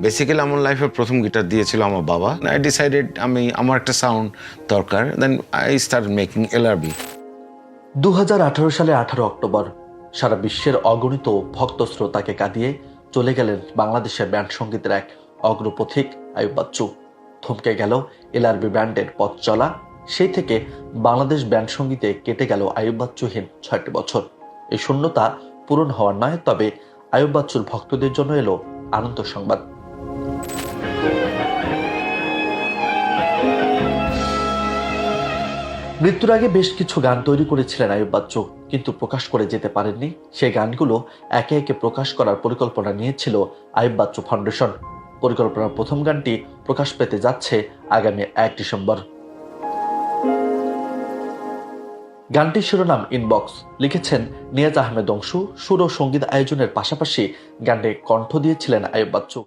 Basically আমার লাইফের প্রথম গিটার দিয়েছিল আমার বাবা। আই ডিসাইডেড আমার একটা সাউন্ড দরকার, then I start making LRB. 2018 সালে 18 অক্টোবর সারা বিশ্বের অগণিত ভক্ত শ্রোতাকে কাঁদিয়ে চলে গেলেন বাংলাদেশের ব্যান্ড সঙ্গীতের এক অগ্রপথিক আইয়ুব বাচ্চু। থমকে গেল এলআরবি ব্যান্ডের পথ চলা। সেই থেকে বাংলাদেশ ব্যান্ড সঙ্গীতে কেটে গেল আইয়ুব বাচ্চুহীন 6টি বছর। এই শূন্যতা পূরণ হওয়ার নয়, তবে আইয়ুব বাচ্চুর ভক্তদের জন্য এলো আনন্দ সংবাদ। মৃত্যুর আগে বেশ কিছু গান তৈরি করেছিলেন আইয়ুব বাচ্চু, কিন্তু প্রকাশ করে যেতে পারেননি। সেই গানগুলো একে একে প্রকাশ করার পরিকল্পনা নিয়েছিল আইয়ুব বাচ্চু ফাউন্ডেশন। পরিকল্পনার প্রথম গানটি প্রকাশ পেতে যাচ্ছে আগামী 1 ডিসেম্বর। গানটির শিরোনাম ইনবক্স, লিখেছেন নিয়াজ আহমেদ অংশু। সুর ও সঙ্গীত আয়োজনের পাশাপাশি গানে কণ্ঠ দিয়েছিলেন আইয়ুব বাচ্চু।